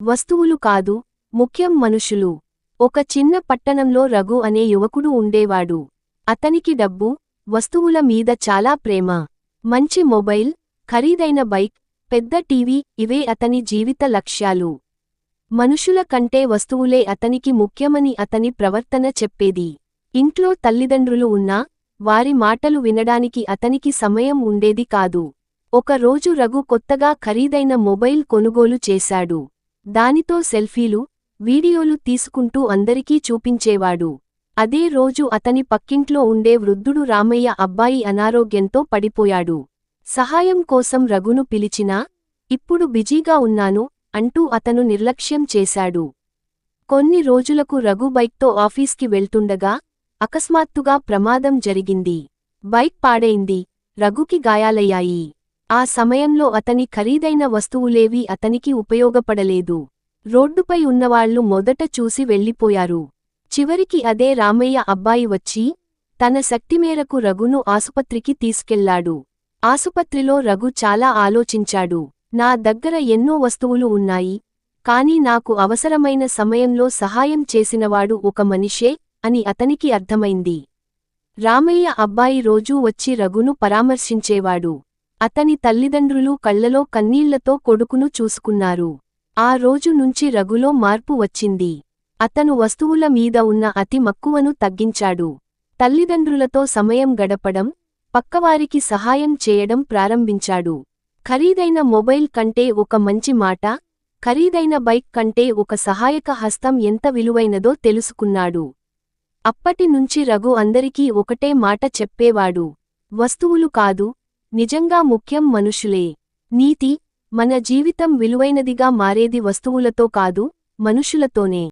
వస్తువులు కాదు, ముఖ్యం మనుషులు. ఒక చిన్న పట్టణంలో రఘు అనే యువకుడు ఉండేవాడు. అతనికి డబ్బు, వస్తువుల మీద చాలా ప్రేమ. మంచి మొబైల్, ఖరీదైన బైక్, పెద్ద టీవీ ఇవే అతని జీవిత లక్ష్యాలు. మనుషుల కంటే వస్తువులే అతనికి ముఖ్యమని అతని ప్రవర్తన చెప్పేది. ఇంట్లో తల్లిదండ్రులు ఉన్నా, వారి మాటలు వినడానికి అతనికి సమయం ఉండేది కాదు. ఒక రోజు రఘు కొత్తగా ఖరీదైన మొబైల్ కొనుగోలు చేశాడు. దానితో సెల్ఫీలు, వీడియోలు తీసుకుంటూ అందరికీ చూపించేవాడు. అదే రోజు అతని పక్కింట్లో ఉండే వృద్ధుడు రామయ్య అబ్బాయి అనారోగ్యంతో పడిపోయాడు. సహాయం కోసం రఘును పిలిచినా, ఇప్పుడు బిజీగా ఉన్నాను అంటూ అతను నిర్లక్ష్యం చేశాడు. కొన్ని రోజులకు రఘు బైక్తో ఆఫీస్కి వెళ్తుండగా, అకస్మాత్తుగా ప్రమాదం జరిగింది. బైక్ పాడైంది, రఘుకి గాయాలయ్యాయి. ఆ సమయంలో అతని ఖరీదైన వస్తువులేవీ అతనికి ఉపయోగపడలేదు. రోడ్డుపై ఉన్నవాళ్లు మొదట చూసి వెళ్ళిపోయారు. చివరికి అదే రామయ్య అబ్బాయి వచ్చి, తన శక్తిమేరకు రఘును ఆసుపత్రికి తీసుకెళ్లాడు. ఆసుపత్రిలో రఘు చాలా ఆలోచించాడు. నా దగ్గర ఎన్నో వస్తువులు ఉన్నాయి, కాని నాకు అవసరమైన సమయంలో సహాయం చేసినవాడు ఒక మనిషే అని అతనికి అర్థమైంది. రామయ్య అబ్బాయి రోజూ వచ్చి రఘును పరామర్శించేవాడు. అతని తల్లిదండ్రులు కళ్లలో కన్నీళ్లతో కొడుకును చూసుకున్నారు. ఆ రోజు నుంచి రఘులో మార్పు వచ్చింది. అతను వస్తువుల మీద ఉన్న అతి మక్కువను తగ్గించాడు. తల్లిదండ్రులతో సమయం గడపడం, పక్కవారికి సహాయం చేయడం ప్రారంభించాడు. ఖరీదైన మొబైల్ కంటే ఒక మంచి మాట, ఖరీదైన బైక్ కంటే ఒక సహాయక హస్తం ఎంత విలువైనదో తెలుసుకున్నాడు. అప్పటి నుంచి రఘు అందరికీ ఒకటే మాట చెప్పేవాడు: వస్తువులు కాదు, నిజంగా ముఖ్యం మనుషులే. నీతి: మన జీవితం విలువైనదిగా మారేది వస్తువులతో కాదు, మనుషులతోనే.